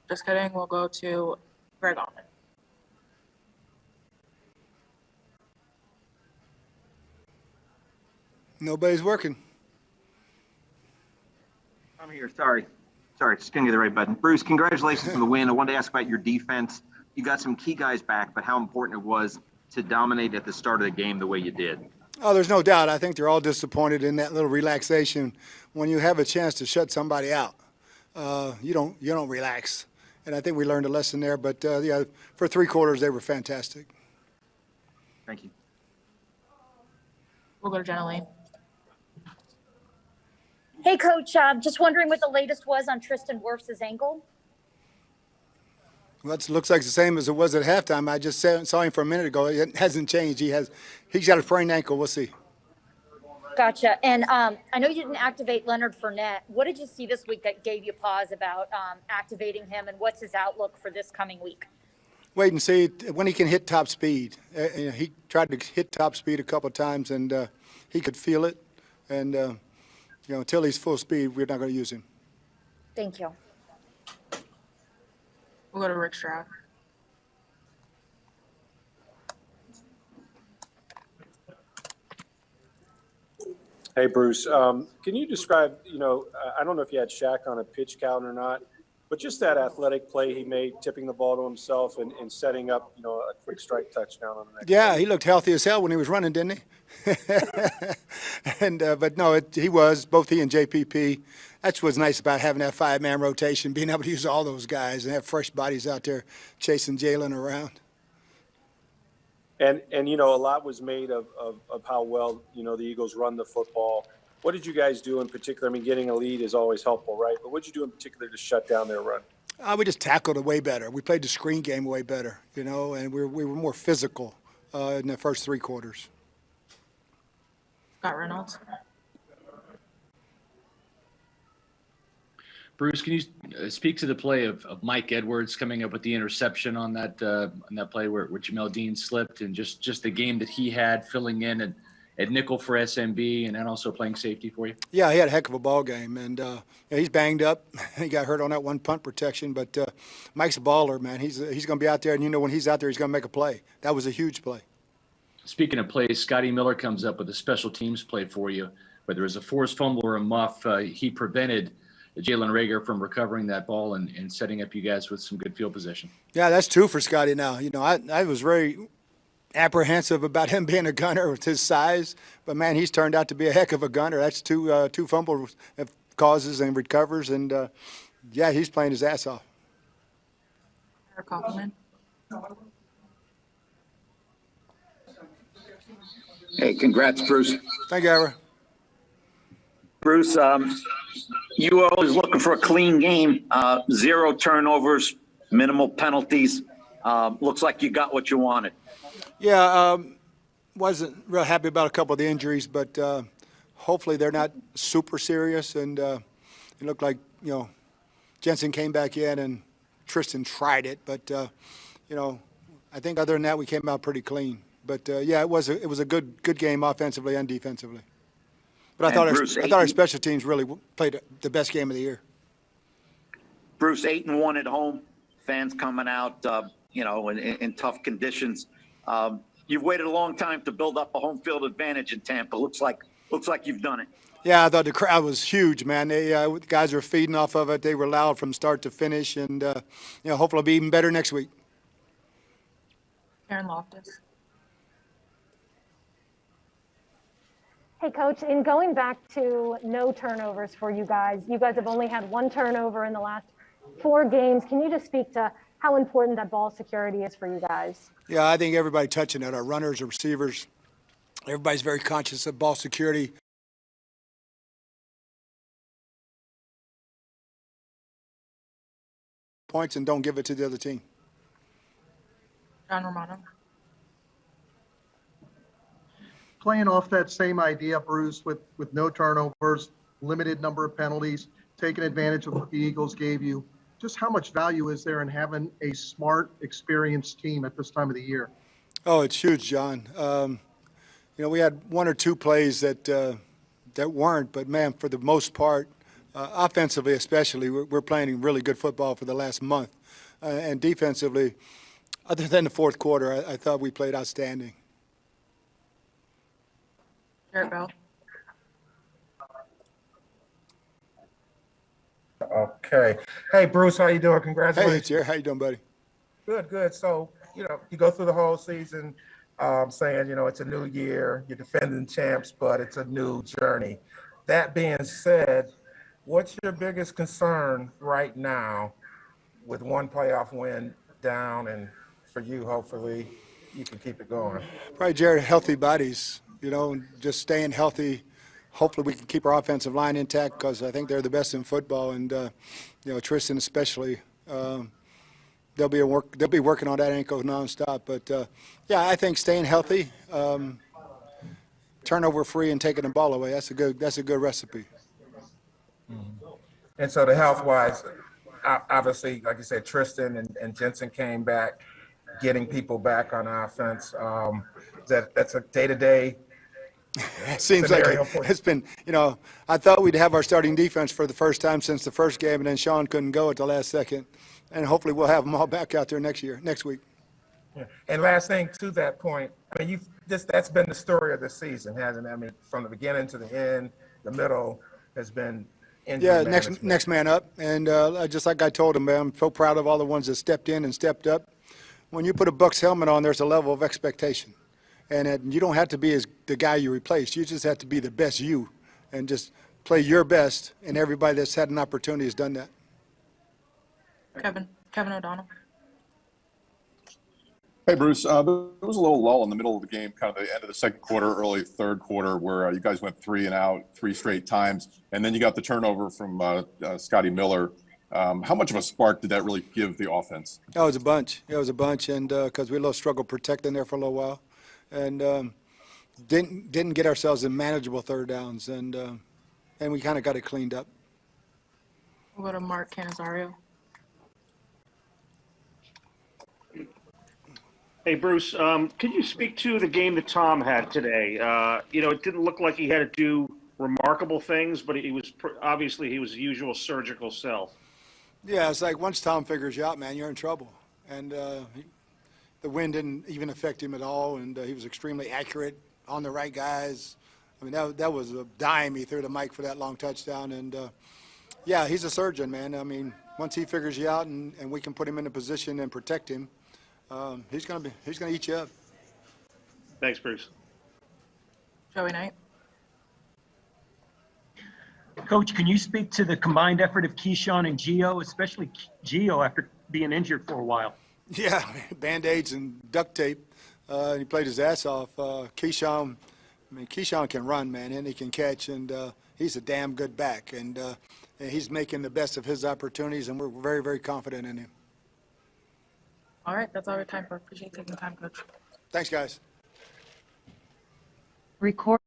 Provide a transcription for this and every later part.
Just kidding. We'll go to Greg Allman. Nobody's working. I'm here. Sorry, just getting to the right button. Bruce, congratulations on the win. I wanted to ask about your defense. You got some key guys back, but how important it was to dominate at the start of the game the way you did. Oh, there's no doubt. I think they're all disappointed in that little relaxation. When you have a chance to shut somebody out, you don't relax. And I think we learned a lesson there. But, yeah, for 3 quarters, they were fantastic. Thank you. We'll go to Jamel Dean. Hey, Coach, just wondering what the latest was on Tristan Wirfs' ankle. Well, it looks like the same as it was at halftime. I just saw him for a minute ago. It hasn't changed. He's got a sprained ankle. We'll see. Gotcha. And I know you didn't activate Leonard Fournette. What did you see this week that gave you pause about activating him, and what's his outlook for this coming week? Wait and see when he can hit top speed. He tried to hit top speed a couple of times, and he could feel it. And, until he's full speed, we're not going to use him. Thank you. We'll go to Rick Stroud. Hey, Bruce. Can you describe, I don't know if you had Shaq on a pitch count or not, but just that athletic play he made, tipping the ball to himself and setting up, a quick strike touchdown on the next Yeah, play. he looked healthy as hell when he was running, didn't he? But no, he was, both he and JPP. That's what's nice about having that 5-man rotation, being able to use all those guys and have fresh bodies out there chasing Jalen around. And a lot was made of how well, the Eagles run the football. What did you guys do in particular? I mean, getting a lead is always helpful, right? But what did you do in particular to shut down their run? We just tackled it way better. We played the screen game way better, and we were more physical in the first 3 quarters. Scott Reynolds. Bruce, can you speak to the play of Mike Edwards coming up with the interception on that play where Jamel Dean slipped, and just the game that he had filling in at nickel for SMB and then also playing safety for you? Yeah, he had a heck of a ball game, and he's banged up. He got hurt on that one punt protection, but Mike's a baller, man. He's going to be out there, and when he's out there, he's going to make a play. That was a huge play. Speaking of plays, Scotty Miller comes up with a special teams play for you. Whether it was a forced fumble or a muff, he prevented Jalen Reagor from recovering that ball and setting up you guys with some good field position. Yeah, that's 2 for Scotty now. I was very apprehensive about him being a gunner with his size, but, man, he's turned out to be a heck of a gunner. That's 2 fumble causes and recovers, and, yeah, he's playing his ass off. Eric Kaufman. Hey, congrats, Bruce. Thank you, Ira. Bruce, you were always looking for a clean game, 0 turnovers, minimal penalties. Looks like you got what you wanted. Yeah, wasn't real happy about a couple of the injuries, but hopefully they're not super serious. And it looked like, Jensen came back in and Tristan tried it. But, I think other than that, we came out pretty clean. But, yeah, it was a good game offensively and defensively. But I thought our special teams really played the best game of the year. Bruce, 8-1 at home, fans coming out, in tough conditions. You've waited a long time to build up a home field advantage in Tampa. Looks like you've done it. Yeah, I thought the crowd was huge, man. The guys were feeding off of it. They were loud from start to finish, and hopefully it'll be even better next week. Aaron Loftus. Hey, Coach, in going back to no turnovers for you guys have only had 1 turnover in the last 4 games. Can you just speak to how important that ball security is for you guys? Yeah, I think everybody touching it, our runners, our receivers, everybody's very conscious of ball security. Points and don't give it to the other team. John Romano. Playing off that same idea, Bruce, with no turnovers, limited number of penalties, taking advantage of what the Eagles gave you, just how much value is there in having a smart, experienced team at this time of the year? Oh, it's huge, John. We had 1 or 2 plays that weren't, but, man, for the most part, Offensively, especially, we're playing really good football for the last month, and defensively, other than the fourth quarter, I thought we played outstanding. Garrett Bell. Okay. Hey, Bruce, how you doing? Hey, Congratulations. Jerry, how you doing, buddy? Good, good. So, you go through the whole season saying, it's a new year, you're defending champs, but it's a new journey. That being said, what's your biggest concern right now with one playoff win down, and for you, hopefully, you can keep it going? Probably, Jared, healthy bodies, just staying healthy. Hopefully we can keep our offensive line intact because I think they're the best in football, and Tristan especially. They'll be working on that ankle nonstop. But I think staying healthy, turnover free, and taking the ball away. That's a good recipe. And so the health-wise, obviously, like you said, Tristan and Jensen came back, getting people back on offense. That's a day-to-day. It seems like it's been, I thought we'd have our starting defense for the first time since the first game, and then Sean couldn't go at the last second. And hopefully we'll have them all back out there next week. Yeah. And last thing to that point, that's been the story of the season, hasn't it? I mean, from the beginning to the end, the middle has been injury management. next man up. And just like I told him, man, I'm so proud of all the ones that stepped in and stepped up. When you put a Bucs helmet on, there's a level of expectation. And you don't have to be the guy you replaced. You just have to be the best you and just play your best, and everybody that's had an opportunity has done that. Kevin O'Donnell. Hey, Bruce. There was a little lull in the middle of the game, kind of the end of the second quarter, early third quarter, where you guys went 3 and out 3 straight times, and then you got the turnover from Scotty Miller. How much of a spark did that really give the offense? It was a bunch, and because we had a little struggle protecting there for a little while, and didn't get ourselves in manageable third downs, and we kind of got it cleaned up. We'll go to Mark Canizario. Hey, Bruce, could you speak to the game that Tom had today? It didn't look like he had to do remarkable things, but he was obviously he was his usual surgical self. Yeah, it's like once Tom figures you out, man, you're in trouble. And the wind didn't even affect him at all, and he was extremely accurate on the right guys. I mean, that was a dime he threw to Mike for that long touchdown. And, he's a surgeon, man. I mean, once he figures you out and we can put him in a position and protect him, he's gonna eat you up. Thanks, Bruce. Joey Knight. Coach, can you speak to the combined effort of Keyshawn and Gio, especially Gio after being injured for a while? Yeah, Band-Aids and duct tape. He played his ass off. Keyshawn can run, man, and he can catch, and he's a damn good back. And he's making the best of his opportunities, and we're very, very confident in him. All right, that's all we have time for. Appreciate taking the time, Coach. Thanks, guys. Record.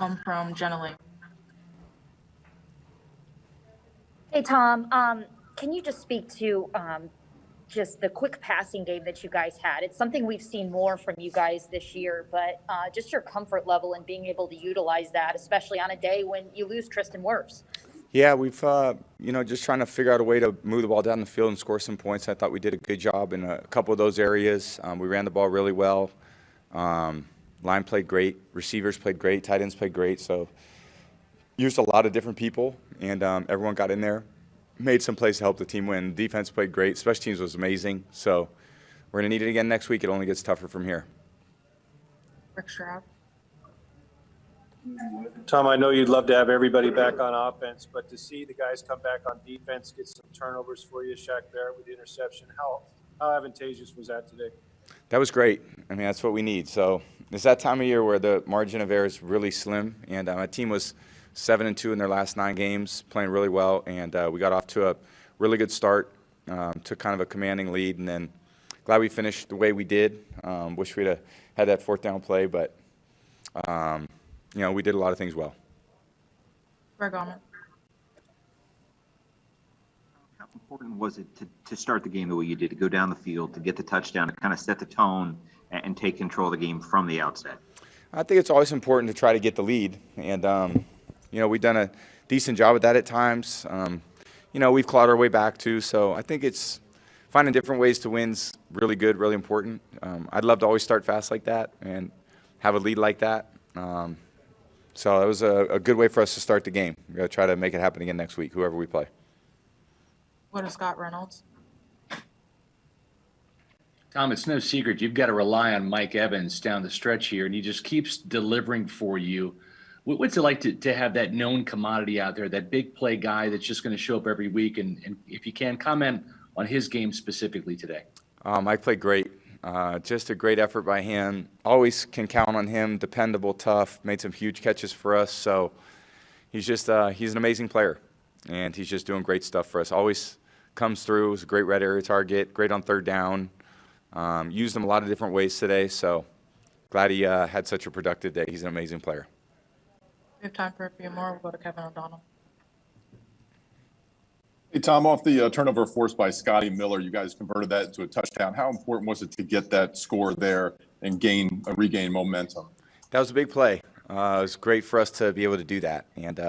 come from Jenna. Hey, Tom, can you just speak to just the quick passing game that you guys had? It's something we've seen more from you guys this year, but just your comfort level in being able to utilize that, especially on a day when you lose Tristan Wirfs. Yeah, we've, just trying to figure out a way to move the ball down the field and score some points. I thought we did a good job in a couple of those areas. We ran the ball really well. Line played great. Receivers played great. Tight ends played great. So used a lot of different people, and everyone got in there, made some plays to help the team win. Defense played great. Special teams was amazing. So we're going to need it again next week. It only gets tougher from here. Rick Stroud. Tom, I know you'd love to have everybody back on offense, but to see the guys come back on defense, get some turnovers for you, Shaq Barrett with the interception, how advantageous was that today? That was great. I mean, that's what we need. So it's that time of year where the margin of error is really slim, and my team was 7-2 in their last 9 games, playing really well, and we got off to a really good start, took kind of a commanding lead, and then glad we finished the way we did. Wish we'd have had that 4th down play, but we did a lot of things well. Greg Allman. How important was it to start the game the way you did, to go down the field, to get the touchdown, to kind of set the tone and take control of the game from the outset? I think it's always important to try to get the lead, and we've done a decent job at that at times. We've clawed our way back too, so I think it's finding different ways to win's really good, really important. I'd love to always start fast like that and have a lead like that. So that was a good way for us to start the game. We're going to try to make it happen again next week, whoever we play. What is Scott Reynolds? Tom, it's no secret you've got to rely on Mike Evans down the stretch here, and he just keeps delivering for you. What's it like to have that known commodity out there, that big play guy that's just going to show up every week? And if you can, comment on his game specifically today. Mike played great. Just a great effort by him. Always can count on him. Dependable, tough. Made some huge catches for us. So he's just he's an amazing player, and he's just doing great stuff for us. Always comes through. Was a great red area target. Great on 3rd down. Used him a lot of different ways today. So glad he had such a productive day. He's an amazing player. We have time for a few more. We'll go to Kevin O'Donnell. Hey, Tom, off the turnover forced by Scotty Miller, you guys converted that into a touchdown. How important was it to get that score there and regain momentum? That was a big play. It was great for us to be able to do that. And,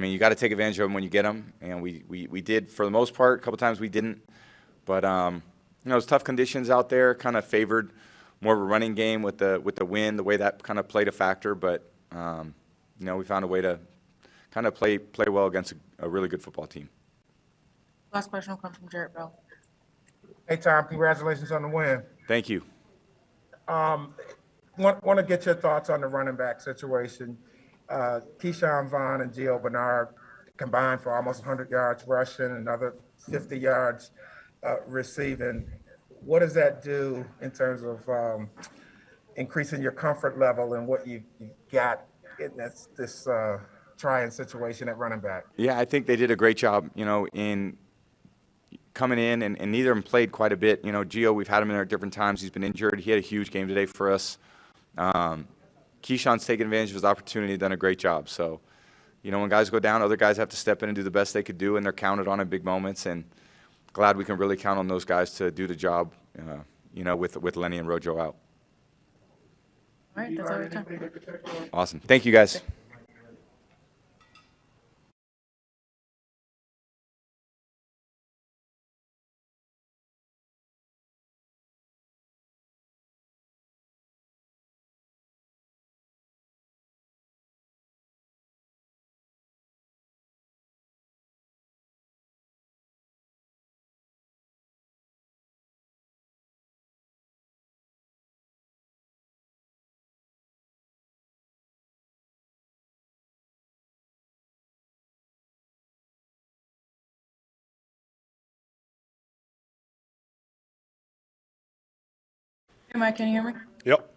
you got to take advantage of them when you get them. And we did for the most part. A couple times we didn't. But, it was tough conditions out there, kind of favored more of a running game with the wind, the way that kind of played a factor. But, we found a way to kind of play well against a really good football team. Last question will come from Jarrett Bell. Hey, Tom, congratulations on the win. Thank you. Want to get your thoughts on the running back situation. Keyshawn Vaughn and Gio Bernard combined for almost 100 yards rushing, another 50 yards receiving. What does that do in terms of increasing your comfort level and what you got in this trying situation at running back? Yeah, I think they did a great job, in coming in, and neither of them played quite a bit. Gio, we've had him in there at different times. He's been injured. He had a huge game today for us. Keyshawn's taken advantage of his opportunity, done a great job. So, when guys go down, other guys have to step in and do the best they could do, and they're counted on in big moments. And glad we can really count on those guys to do the job, with Lenny and Rojo out. All right, that's all we have time. Awesome. Thank you, guys. Hey, Mike, can you hear me? Yep.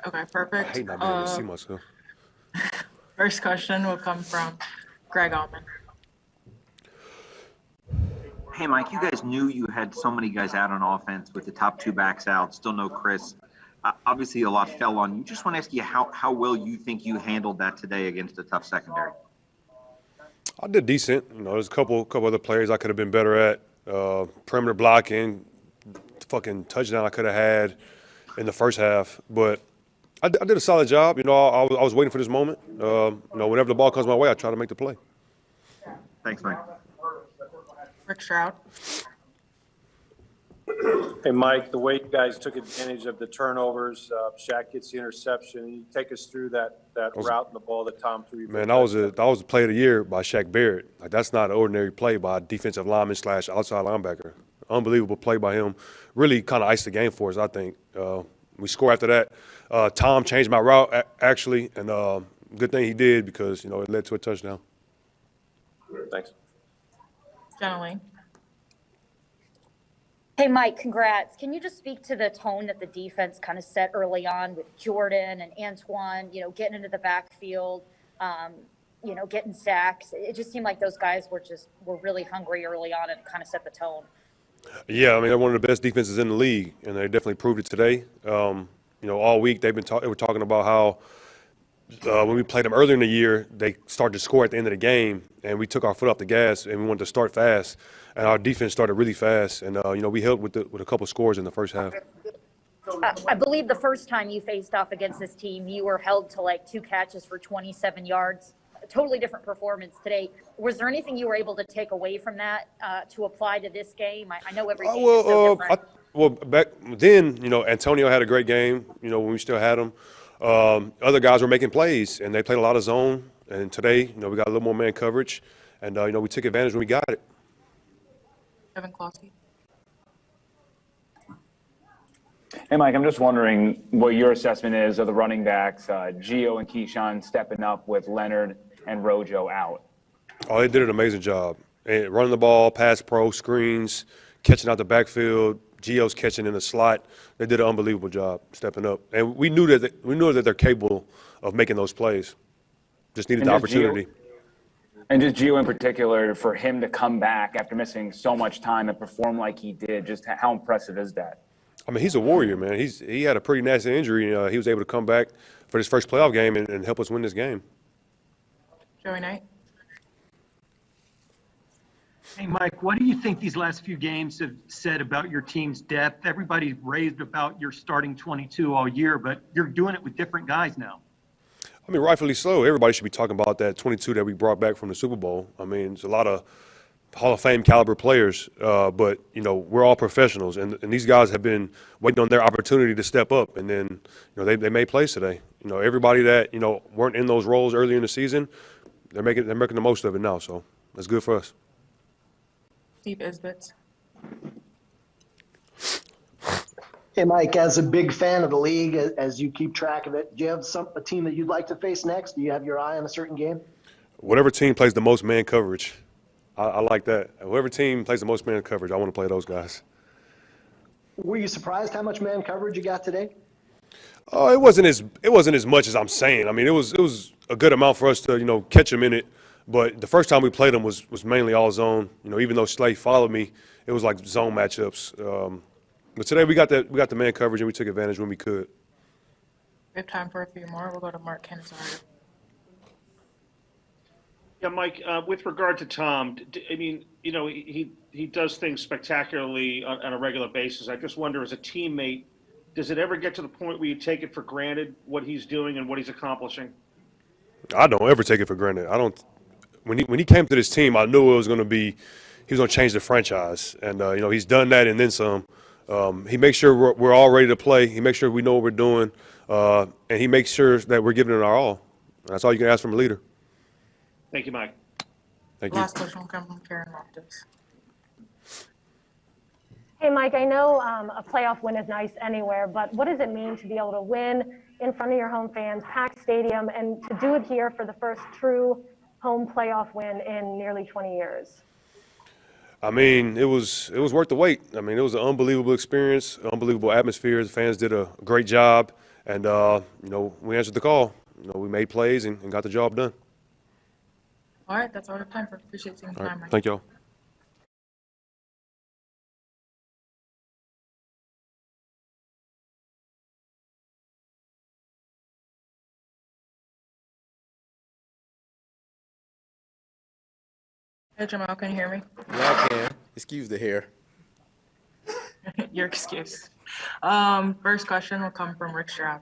Okay, perfect. I hate not being able to see myself. First question will come from Greg Allman. Hey, Mike, you guys knew you had so many guys out on offense with the top 2 backs out, still no Chris. Obviously, a lot fell on you. Just want to ask you how well you think you handled that today against a tough secondary. I did decent. There's a couple other plays I could have been better at. Perimeter blocking, fucking touchdown I could have had in the first half. But I did a solid job. I was waiting for this moment. Whenever the ball comes my way, I try to make the play. Thanks, Mike. Rick Stroud. Hey, Mike, the way you guys took advantage of the turnovers, Shaq gets the interception. You take us through that route and the ball that Tom threw. Man, that was the play of the year by Shaq Barrett. Like, that's not an ordinary play by a defensive lineman / outside linebacker. Unbelievable play by him. Really kind of iced the game for us, I think. We score after that. Tom changed my route, actually, and good thing he did because, it led to a touchdown. Thanks. Jamel Dean. Hey, Mike, congrats. Can you just speak to the tone that the defense kind of set early on with Jordan and Antoine, getting into the backfield, getting sacks? It just seemed like those guys were really hungry early on and kind of set the tone. Yeah, I mean, they're one of the best defenses in the league, and they definitely proved it today. All week they were talking about how when we played them earlier in the year, they started to score at the end of the game, and we took our foot off the gas, and we wanted to start fast. And our defense started really fast, and we held with a couple scores in the first half. I believe the first time you faced off against this team, you were held to like 2 catches for 27 yards. A totally different performance today. Was there anything you were able to take away from that to apply to this game? I know every game is so different. Back then, Antonio had a great game, when we still had him. Other guys were making plays, and they played a lot of zone. And today, we got a little more man coverage, and, we took advantage when we got it. Gronkowski. Hey, Mike, I'm just wondering what your assessment is of the running backs, Gio and Keyshawn stepping up with Leonard and Rojo out. Oh, they did an amazing job. And running the ball, pass pro, screens, catching out the backfield, Gio's catching in the slot. They did an unbelievable job stepping up. And we knew that they're capable of making those plays. Just needed the opportunity. And just Gio in particular, for him to come back after missing so much time and perform like he did, just how impressive is that? I mean, he's a warrior, man. He had a pretty nasty injury. He was able to come back for his first playoff game and help us win this game. Joey Knight. Hey, Mike, what do you think these last few games have said about your team's depth? Everybody's raved about your starting 22 all year, but you're doing it with different guys now. I mean, rightfully so. Everybody should be talking about that 22 that we brought back from the Super Bowl. I mean, it's a lot of Hall of Fame caliber players, but, we're all professionals, and these guys have been waiting on their opportunity to step up, and then, they made plays today. Everybody that, weren't in those roles earlier in the season, they're making the most of it now, so that's good for us. Steve Isbitz. Hey, Mike, as a big fan of the league, as you keep track of it, do you have a team that you'd like to face next? Do you have your eye on a certain game? Whatever team plays the most man coverage, I like that. Whoever team plays the most man coverage, I want to play those guys. Were you surprised how much man coverage you got today? Oh, it wasn't as much as I'm saying. I mean, it was a good amount for us to catch them in it. But the first time we played them was mainly all zone. Even though Slay followed me, it was like zone matchups. But today we got the man coverage and we took advantage when we could. We have time for a few more. We'll go to Mark Kinsar. Yeah, Mike, with regard to Tom, I mean, he does things spectacularly on a regular basis. I just wonder, as a teammate, does it ever get to the point where you take it for granted what he's doing and what he's accomplishing? I don't ever take it for granted. When he came to this team, I knew he was going to change the franchise, and he's done that and then some. He makes sure we're all ready to play. He makes sure we know what we're doing, and he makes sure that we're giving it our all. That's all you can ask from a leader. Thank you, Mike. Thank you. Last question will come from Karen Loftus. Hey, Mike, I know a playoff win is nice anywhere, but what does it mean to be able to win in front of your home fans, packed stadium, and to do it here for the first true home playoff win in nearly 20 years? I mean, it was worth the wait. I mean, it was an unbelievable experience, unbelievable atmosphere. The fans did a great job, and we answered the call. We made plays and got the job done. All right, that's all we have time for. Appreciate seeing the time, Mike. Thank y'all. Hey, Jamel, can you hear me? Yeah, I can. Excuse the hair. Your excuse. First question will come from Rick Stroud.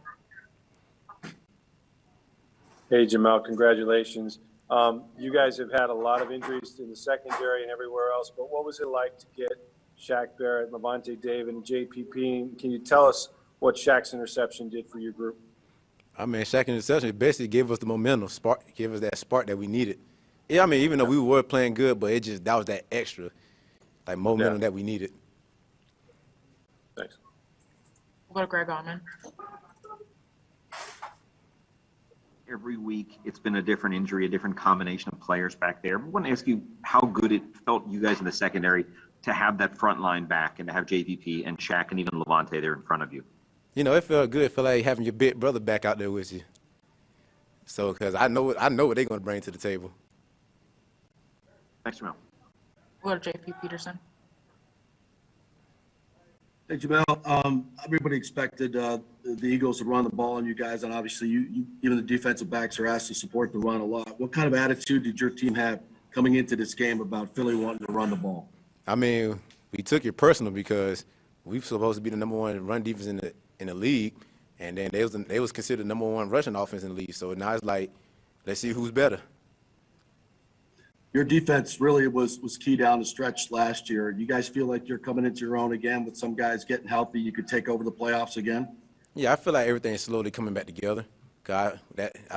Hey, Jamel, congratulations. You guys have had a lot of injuries in the secondary and everywhere else, but what was it like to get Shaq Barrett, Lavonte David, and JPP? Can you tell us what Shaq's interception did for your group? I mean, Shaq interception basically gave us the momentum, gave us that spark that we needed. Yeah, I mean, even though we were playing good, but that was that extra, like, momentum that we needed. Thanks. We'll go to Greg Allman. Every week, it's been a different injury, a different combination of players back there. I want to ask you how good it felt you guys in the secondary to have that front line back and to have JPP and Shaq and even Lavonte there in front of you. You know, it felt good. It felt like having your big brother back out there with you. So, because I know what they're going to bring to the table. Thanks, Jamel. We'll go to JP Peterson. Hey, Jamel, everybody expected the Eagles to run the ball on you guys, and obviously even the defensive backs are asked to support the run a lot. What kind of attitude did your team have coming into this game about Philly wanting to run the ball? I mean, we took it personal because we were supposed to be the number one run defense in the league, and then they was considered number one rushing offense in the league. So now it's like, let's see who's better. Your defense really was key down the stretch last year. You guys feel like you're coming into your own again with some guys getting healthy? You could take over the playoffs again? Yeah, I feel like everything's slowly coming back together. I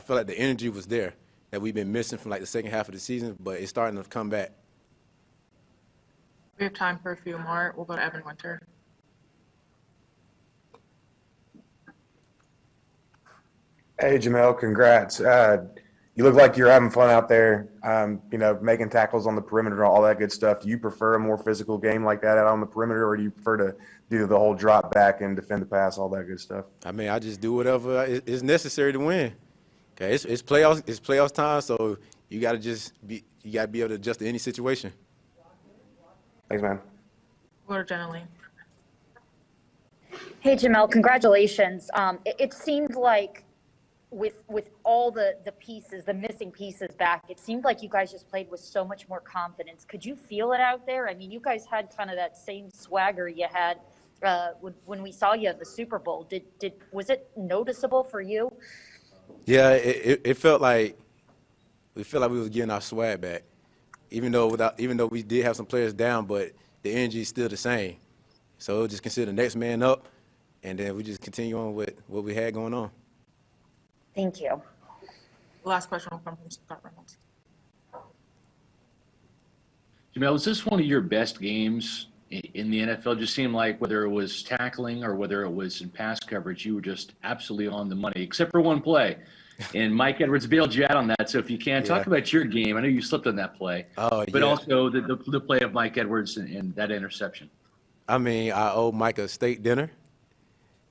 feel like the energy was there that we've been missing from like the second half of the season, but it's starting to come back. We have time for a few more. We'll go to Evan Winter. Hey, Jamel, congrats. You look like you're having fun out there, making tackles on the perimeter, all that good stuff. Do you prefer a more physical game like that out on the perimeter, or do you prefer to do the whole drop back and defend the pass, all that good stuff? I mean, I just do whatever is necessary to win. Okay, it's playoffs time, so you got to be able to adjust to any situation. Thanks, man. We'll go to Jenna Lee. Hey, Jamel, congratulations. It seemed like with all the pieces, the missing pieces back, it seemed like you guys just played with so much more confidence. Could you feel it out there? I mean, you guys had kind of that same swagger you had when we saw you at the Super Bowl. Was it noticeable for you? Yeah, it felt like we was getting our swag back, even though we did have some players down, but the energy is still the same. So we'll just consider next man up, and then we just continue on with what we had going on. Thank you. The last question will come from Scott Reynolds. Jamel, was this one of your best games in the NFL? Just seemed like whether it was tackling or whether it was in pass coverage, you were just absolutely on the money, except for one play. And Mike Edwards bailed you out on that. So if you can, talk about your game. I know you slipped on that play, but also the play of Mike Edwards and that interception. I mean, I owe Mike a steak dinner.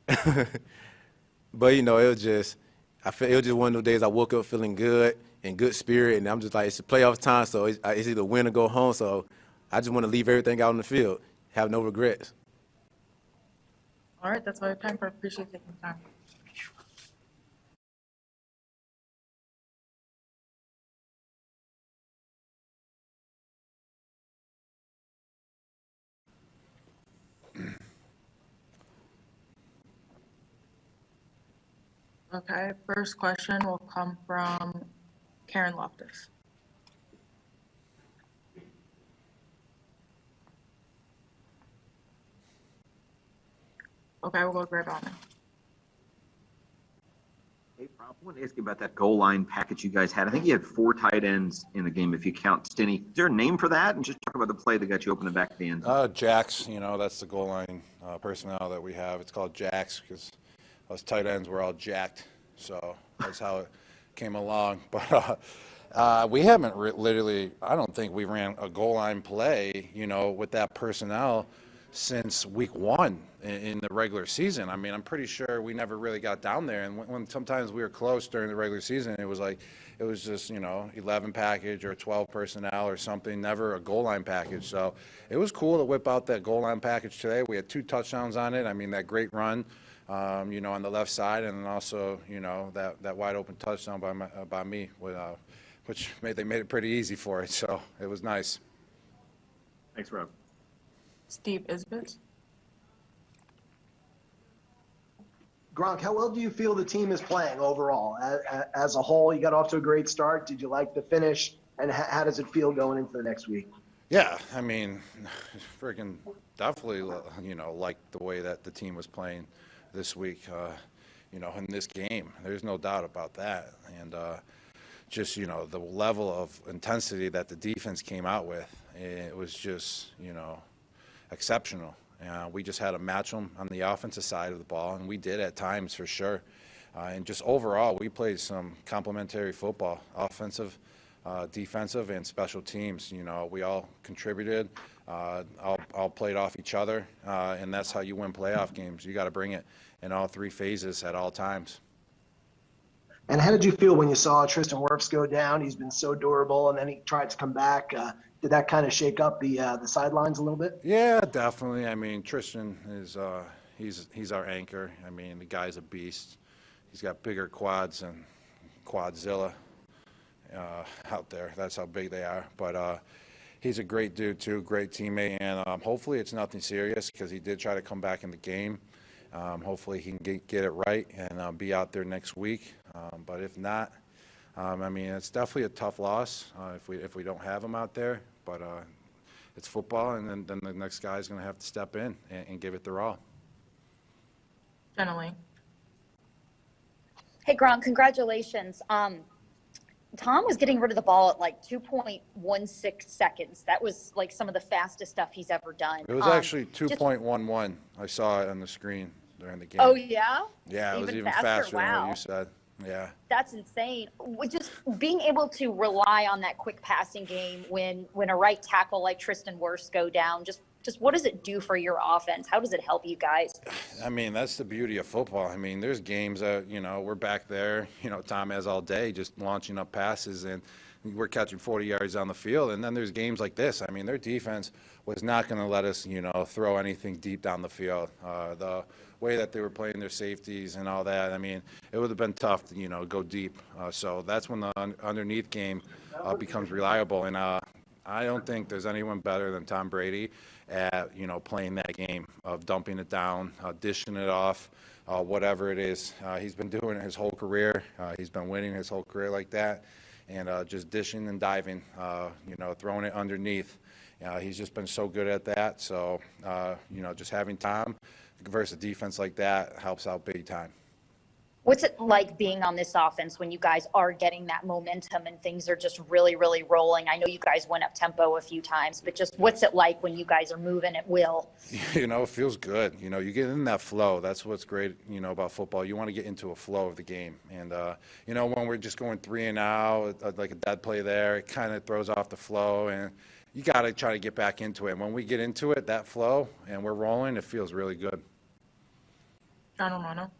But, it was just – it was just one of those days I woke up feeling good and good spirit, and I'm just like, it's the playoff time, so it's either win or go home. So I just want to leave everything out on the field, have no regrets. All right, that's all I have time for. Appreciate you taking the time. Okay, first question will come from Karen Loftus. Okay, we'll go to Greg Allman. Hey, Rob, I want to ask you about that goal line package you guys had. I think you had 4 tight ends in the game, if you count Stinney. Is there a name for that? And just talk about the play that got you open the back of the end. Jacks, that's the goal line personnel that we have. It's called Jacks because those tight ends were all jacked. So that's how it came along. But we haven't literally, I don't think we ran a goal line play, with that personnel since week 1 in the regular season. I mean, I'm pretty sure we never really got down there. And when sometimes we were close during the regular season, it was just, 11 package or 12 personnel or something, never a goal line package. So it was cool to whip out that goal line package today. We had 2 touchdowns on it. I mean, that great run, on the left side, and then also, that wide open touchdown by me with they made it pretty easy for it. So it was nice. Thanks, Rob. Steve Isbitz. Gronk, how well do you feel the team is playing overall? As a whole, you got off to a great start. Did you like the finish? And how does it feel going into the next week? Yeah, I mean, freaking definitely, like the way that the team was playing this week, in this game. There's no doubt about that. And just, the level of intensity that the defense came out with, it was just, exceptional. We just had to match them on the offensive side of the ball, and we did at times for sure. And just overall, we played some complementary football, offensive, defensive, and special teams. We all contributed, all played off each other, and that's how you win playoff games. You got to bring it in all three phases at all times. And how did you feel when you saw Tristan Wirfs go down? He's been so durable, and then he tried to come back. Did that kind of shake up the sidelines a little bit? Yeah, definitely. I mean, Tristan is he's our anchor. I mean, the guy's a beast. He's got bigger quads than Quadzilla out there. That's how big they are. But he's a great dude too, great teammate, and hopefully it's nothing serious because he did try to come back in the game. Hopefully he can get it right and be out there next week. But if not, I mean, it's definitely a tough loss if we don't have him out there. But it's football, and then the next guy is going to have to step in and give it their all. Generally. Hey, Gronk, congratulations. Tom was getting rid of the ball at like 2.16 seconds. That was like some of the fastest stuff he's ever done. It was actually 2.11. I saw it on the screen during the game. Oh, yeah? Yeah, it was even faster than what you said. Yeah. That's insane. Just being able to rely on that quick passing game when a right tackle like Tristan Wirfs go down, just what does it do for your offense? How does it help you guys? I mean, that's the beauty of football. I mean, there's games that, we're back there, Tom has all day just launching up passes, and we're catching 40 yards on the field. And then there's games like this. I mean, their defense was not going to let us, throw anything deep down the field. The way that they were playing their safeties and all that, I mean, it would have been tough to, go deep. So that's when the underneath game becomes reliable. And I don't think there's anyone better than Tom Brady at, playing that game of dumping it down, dishing it off, whatever it is. He's been doing it his whole career. He's been winning his whole career like that. And just dishing and diving, throwing it underneath. He's just been so good at that. So, just having Tom versus a defense like that helps out big time. What's it like being on this offense when you guys are getting that momentum and things are just really, really rolling? I know you guys went up tempo a few times, but just what's it like when you guys are moving at will? It feels good. You get in that flow. That's what's great, about football. You want to get into a flow of the game. And, when we're just going 3 and out, like a dead play there, it kind of throws off the flow. And you got to try to get back into it. And when we get into it, that flow, and we're rolling, it feels really good. John Romano.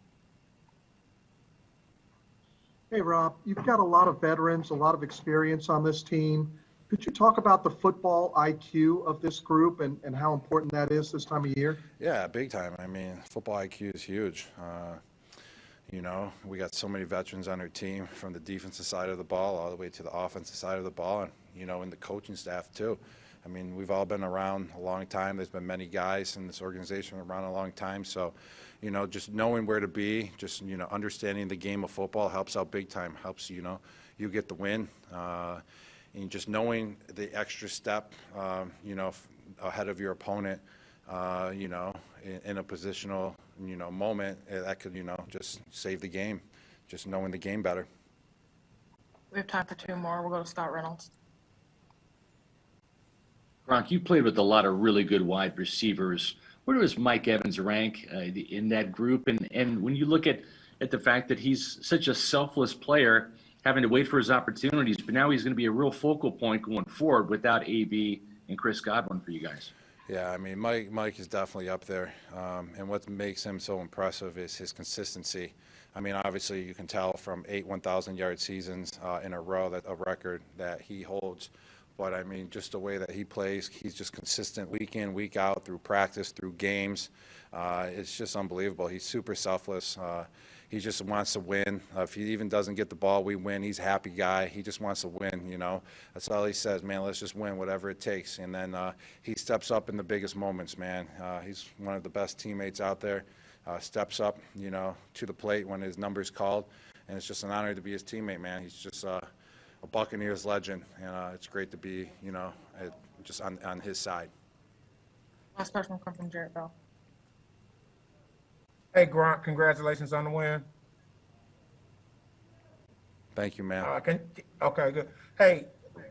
Hey, Rob, you've got a lot of veterans, a lot of experience on this team. Could you talk about the football IQ of this group and how important that is this time of year? Yeah, big time. I mean, football IQ is huge. We got so many veterans on our team from the defensive side of the ball all the way to the offensive side of the ball, and, and the coaching staff too. I mean, we've all been around a long time. There's been many guys in this organization around a long time. So, just knowing where to be, just, understanding the game of football helps out big time, helps, you get the win. And just knowing the extra step, ahead of your opponent, in a positional, moment that could, just save the game, just knowing the game better. We have time for 2 more. We'll go to Scott Reynolds. Gronk, you played with a lot of really good wide receivers. Where does Mike Evans rank in that group? And when you look at the fact that he's such a selfless player, having to wait for his opportunities, but now he's going to be a real focal point going forward without AB and Chris Godwin for you guys. Yeah, I mean, Mike is definitely up there. And what makes him so impressive is his consistency. I mean, obviously, you can tell from 8 1,000-yard seasons in a row, that a record that he holds. But, I mean, just the way that he plays, he's just consistent week in, week out, through practice, through games. It's just unbelievable. He's super selfless. he just wants to win. If he even doesn't get the ball, we win. He's a happy guy. He just wants to win, you know. That's all he says, man, let's just win, whatever it takes. And then he steps up in the biggest moments, man. He's one of the best teammates out there. Steps up, you know, to the plate when his number's called. And it's just an honor to be his teammate, man. He's just a Buccaneers legend. And it's great to be, you know, just on his side. Last question will come from Jared Bell. Hey, Gronk, congratulations on the win. Thank you, man. Okay, good. Hey,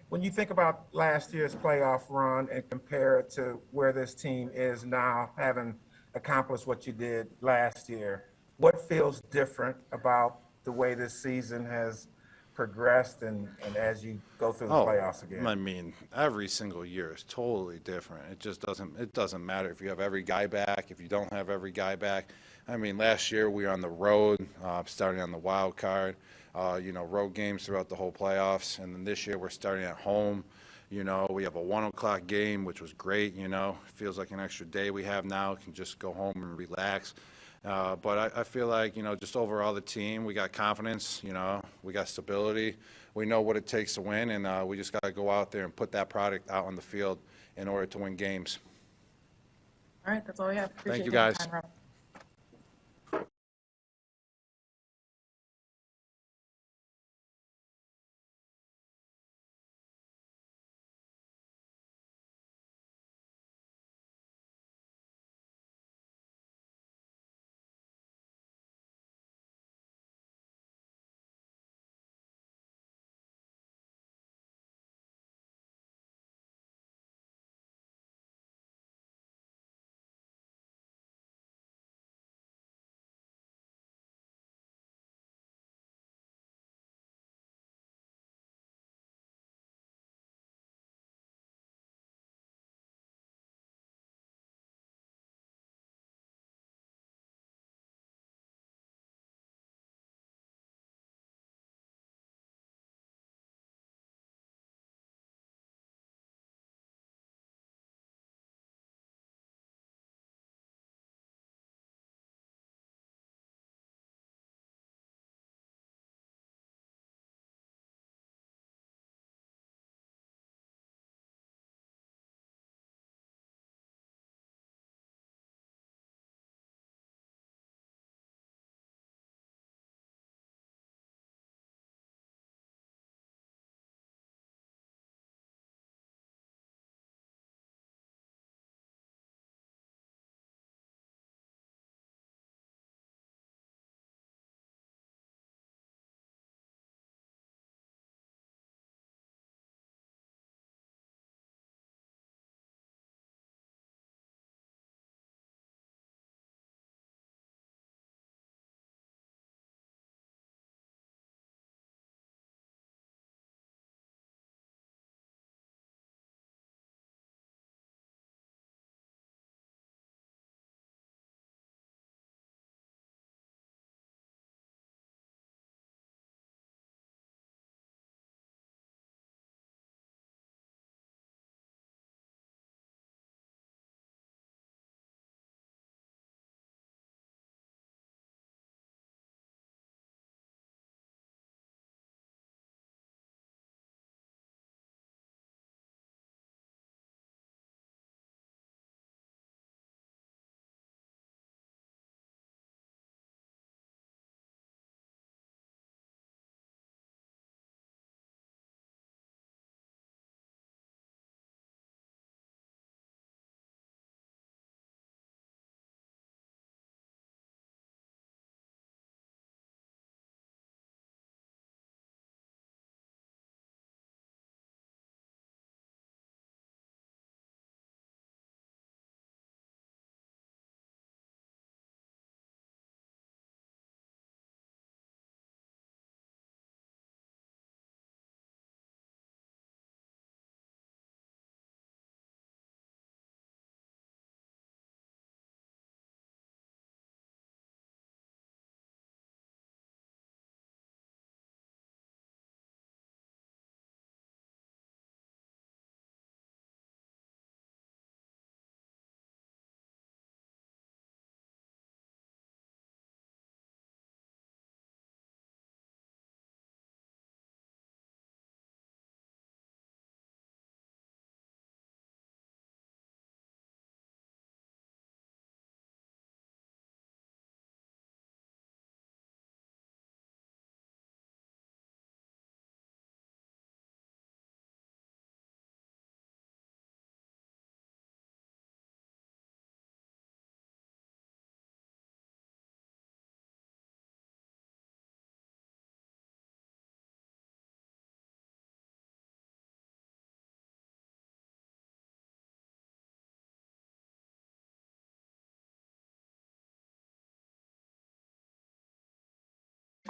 when you think about last year's playoff run and compare it to where this team is now, having accomplished what you did last year, what feels different about the way this season has progressed and as you go through the playoffs again? I mean, every single year is totally different. It doesn't matter if you have every guy back, if you don't have every guy back. I mean, last year we were on the road, starting on the wild card, you know, road games throughout the whole playoffs. And then this year we're starting at home. You know, we have a 1 o'clock game, which was great, you know. It feels like an extra day we have now. We can just go home and relax. But I feel like, you know, just overall the team, we got confidence, you know, we got stability. We know what it takes to win, and we just got to go out there and put that product out on the field in order to win games. All right, that's all we have. Thank you, guys. Time, Rob.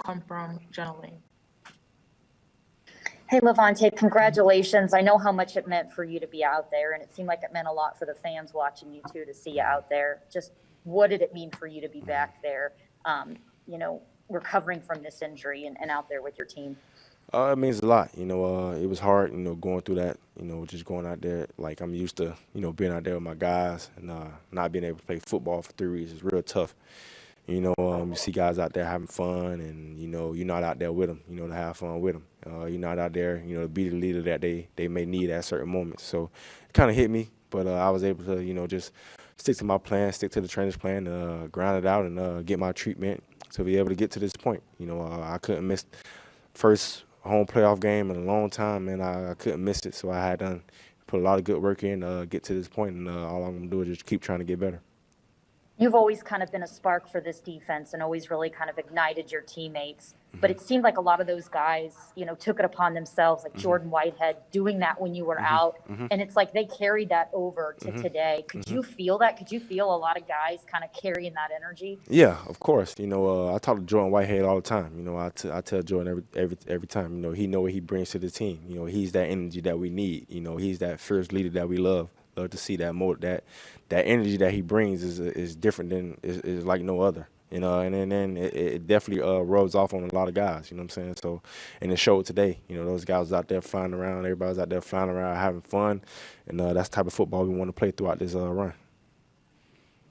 come from Jamel Dean. Hey, Lavonte, congratulations. I know how much it meant for you to be out there, and it seemed like it meant a lot for the fans watching you too to see you out there. Just what did it mean for you to be back there, recovering from this injury and out there with your team? It means a lot. It was hard, going through that, just going out there like I'm used to, being out there with my guys and not being able to play football for 3 weeks is real tough. You see guys out there having fun and, you're not out there with them, to have fun with them. You're not out there, to be the leader that they may need at certain moments. So it kind of hit me, but I was able to, just stick to my plan, stick to the trainer's plan, grind it out and get my treatment to be able to get to this point. I couldn't miss first home playoff game in a long time, and I couldn't miss it. So I had done put a lot of good work in, get to this point, and all I'm going to do is just keep trying to get better. You've always kind of been a spark for this defense and always really kind of ignited your teammates. But it seemed like a lot of those guys, took it upon themselves, like Jordan Whitehead, doing that when you were out. And it's like they carried that over to today. Could you feel that? Could you feel a lot of guys kind of carrying that energy? Yeah, of course. I talk to Jordan Whitehead all the time. I tell Jordan every time, he know what he brings to the team. He's that energy that we need. He's that fierce leader that we love to see. That energy that he brings is different than is like no other. And then it definitely rubs off on a lot of guys, you know what I'm saying? So, and it showed today, those guys was out there flying around, everybody's out there flying around having fun, and that's the type of football we want to play throughout this run.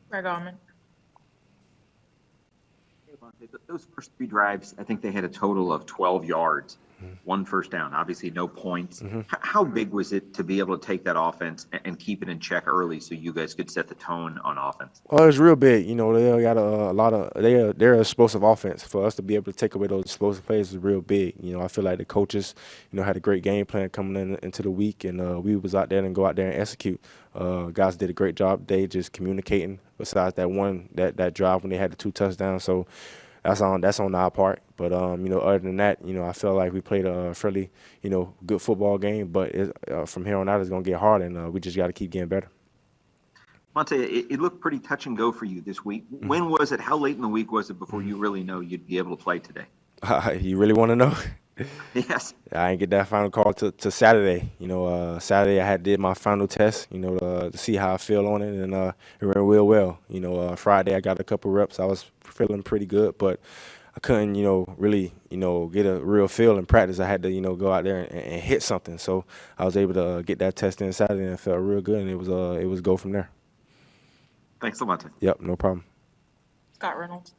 Greg Allman. Those first 3 drives, I think they had a total of 12 yards, 1 first down, obviously no points. How big was it to be able to take that offense and keep it in check early so you guys could set the tone on offense? Well, it's real big. They got a lot of they're an explosive offense. For us to be able to take away those explosive plays is real big. I feel like the coaches, had a great game plan coming into the week, and we was out there and go out there and execute. Guys did a great job today just communicating. Besides that drive when they had the 2 touchdowns, so that's on our part. But other than that, I feel like we played a fairly good football game. But from here on out, it's gonna get hard, and we just got to keep getting better. Monte, it looked pretty touch and go for you this week. When was it? How late in the week was it before you really know you'd be able to play today? You really want to know? Yes. I didn't get that final call to Saturday. Saturday I did my final test, to see how I feel on it, and it went real well. Friday I got a couple reps. I was feeling pretty good, but I couldn't, really, get a real feel in practice. I had to, go out there and hit something. So I was able to get that test in Saturday, and it felt real good, and it was go from there. Thanks so much. Yep, no problem. Scott Reynolds.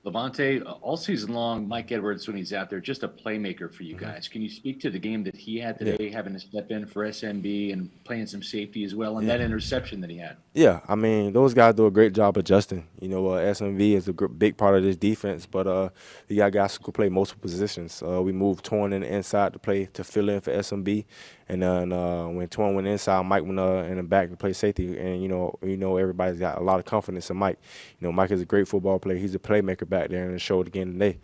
Lavonte, all season long, Mike Edwards, when he's out there, just a playmaker for you guys. Can you speak to the game that he had today, having to step in for SMB and playing some safety as well, and that interception that he had? Yeah, I mean, those guys do a great job adjusting. SMV is a big part of this defense, but you got guys who can play multiple positions. We moved Torn in the inside to fill in for SMB, and then when Torn went inside, Mike went in the back to play safety, and everybody's got a lot of confidence in Mike. Mike is a great football player. He's a playmaker back there, and it showed again today.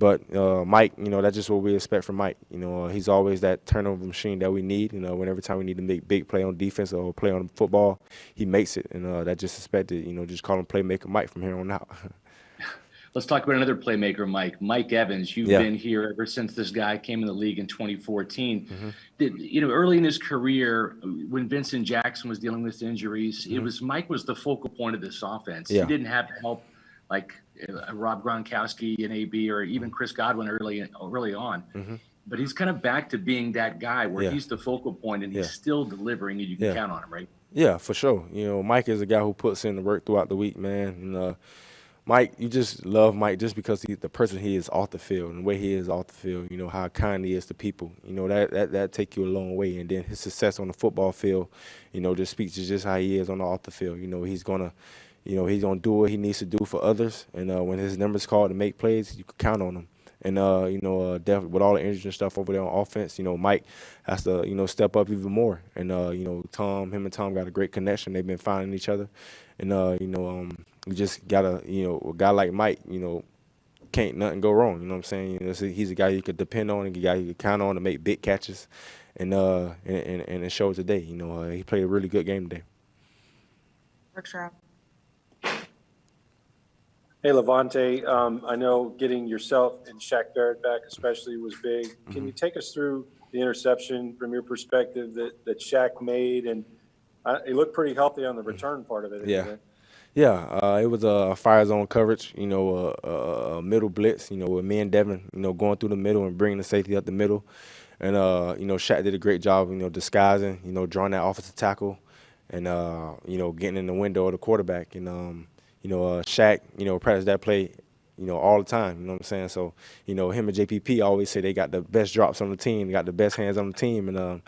But Mike, that's just what we expect from Mike. He's always that turnover machine that we need. Whenever time we need to make big play on defense or play on football, he makes it, and that's just expected. just call him playmaker Mike from here on out. Let's talk about another playmaker, Mike. Mike Evans, you've been here ever since this guy came in the league in 2014. Early in his career, when Vincent Jackson was dealing with injuries, it was Mike was the focal point of this offense. He didn't have help like Rob Gronkowski and AB or even Chris Godwin early on. But he's kind of back to being that guy where he's the focal point and he's still delivering, and you can count on him, right? Yeah, for sure. Mike is a guy who puts in the work throughout the week, man. And, Mike, you just love Mike just because he's the person he is off the field and the way he is off the field, how kind he is to people. That take you a long way. And then his success on the football field, just speaks to just how he is on the off the field. He's going to do what he needs to do for others. And when his number's called to make plays, you can count on him. And, definitely with all the injuries and stuff over there on offense, Mike has to, step up even more. And, him and Tom got a great connection. They've been finding each other. And, we just got to, a guy like Mike, can't nothing go wrong. You know what I'm saying? He's a guy you could depend on, a guy you could count on to make big catches. And it showed today. He played a really good game today. Rick Stroud. Hey, Lavonte, I know getting yourself and Shaq Barrett back especially was big. Can you take us through the interception from your perspective that Shaq made? And he looked pretty healthy on the return part of it. Yeah. Yeah, it was a fire zone coverage, a middle blitz, with me and Devin, going through the middle and bringing the safety up the middle. And, Shaq did a great job, disguising, drawing that offensive tackle and, getting in the window of the quarterback. And, Shaq, practiced that play, all the time, you know what I'm saying? So, him and JPP always say they got the best drops on the team, they got the best hands on the team. And,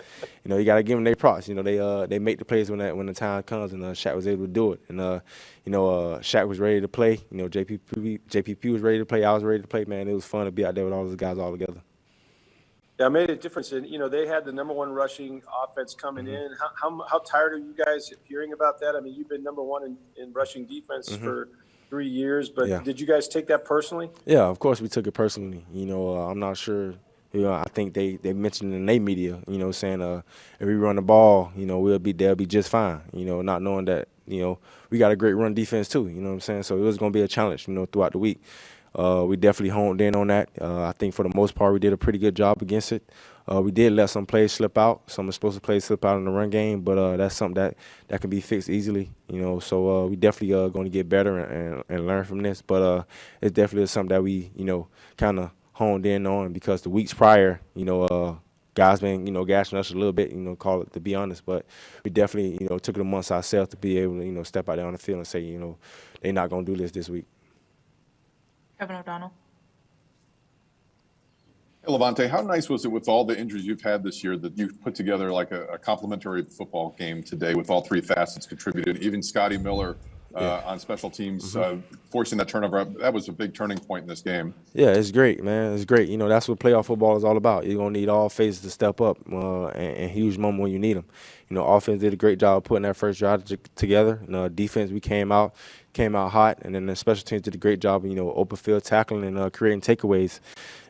you got to give them their props. They make the plays when the time comes, and Shaq was able to do it. And, Shaq was ready to play. JPP was ready to play. I was ready to play, man. It was fun to be out there with all those guys all together. Yeah, it made a difference. And, they had the number one rushing offense coming in. How tired are you guys hearing about that? I mean, you've been number one in rushing defense for 3 years, but did you guys take that personally? Yeah, of course we took it personally. I'm not sure. I think they mentioned in their media, saying if we run the ball, they'll be just fine. Not knowing that, we got a great run defense too. You know what I'm saying? So it was going to be a challenge, throughout the week. We definitely honed in on that. I think for the most part we did a pretty good job against it. We did let some plays slip out, some explosive plays slip out in the run game, but that's something that can be fixed easily. So we definitely going to get better and learn from this. But it's definitely something that we kind of honed in on, because the weeks prior, guys been gashing us a little bit, call it, to be honest. But we definitely took it amongst ourselves to be able to step out there on the field and say they're not going to do this week. Kevin O'Donnell. Hey, Lavonte, how nice was it with all the injuries you've had this year that you've put together like a complimentary football game today with all three facets contributed, even Scotty Miller on special teams, forcing that turnover. That was a big turning point in this game. Yeah, it's great, man. It's great. That's what playoff football is all about. You're going to need all phases to step up and huge moment when you need them. Offense did a great job putting that first drive together. Defense, we came out hot, and then the special teams did a great job of, open field tackling and creating takeaways.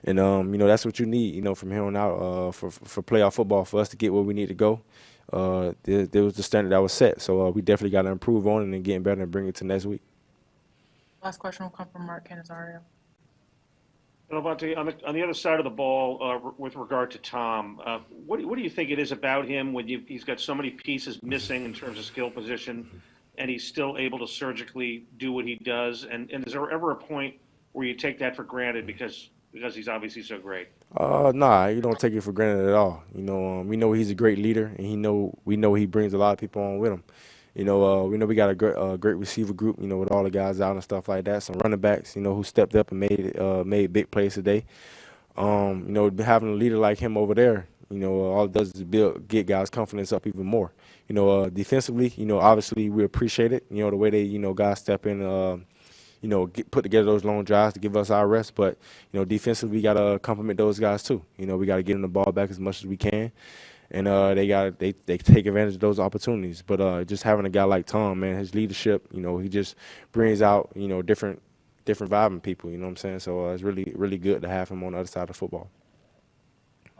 And, that's what you need, from here on out for playoff football, for us to get where we need to go. There was the standard that was set. So we definitely got to improve on it and getting better and bring it to next week. Last question will come from Mark Canizario. Lavonte, on the other side of the ball, with regard to Tom, what do you think it is about him when he's got so many pieces missing in terms of skill position, and he's still able to surgically do what he does? And is there ever a point where you take that for granted because he's obviously so great? Nah, you don't take it for granted at all. We know he's a great leader, and we know he brings a lot of people on with him. We know we got a great receiver group, with all the guys out and stuff like that. Some running backs, who stepped up and made big plays today. Having a leader like him over there, all it does is get guys' confidence up even more. Defensively, obviously we appreciate it. The way they, guys step in, put together those long drives to give us our rest. But, defensively, we got to compliment those guys too. We got to get them the ball back as much as we can. And they take advantage of those opportunities. But just having a guy like Tom, man, his leadership, he just brings out, different vibe in people, you know what I'm saying? So it's really, really good to have him on the other side of football.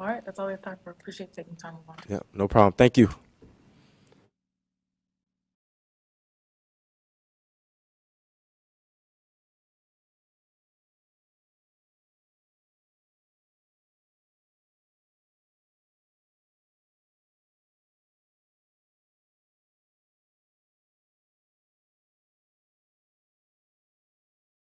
All right, that's all we have time for. Appreciate taking time. Yeah, no problem. Thank you.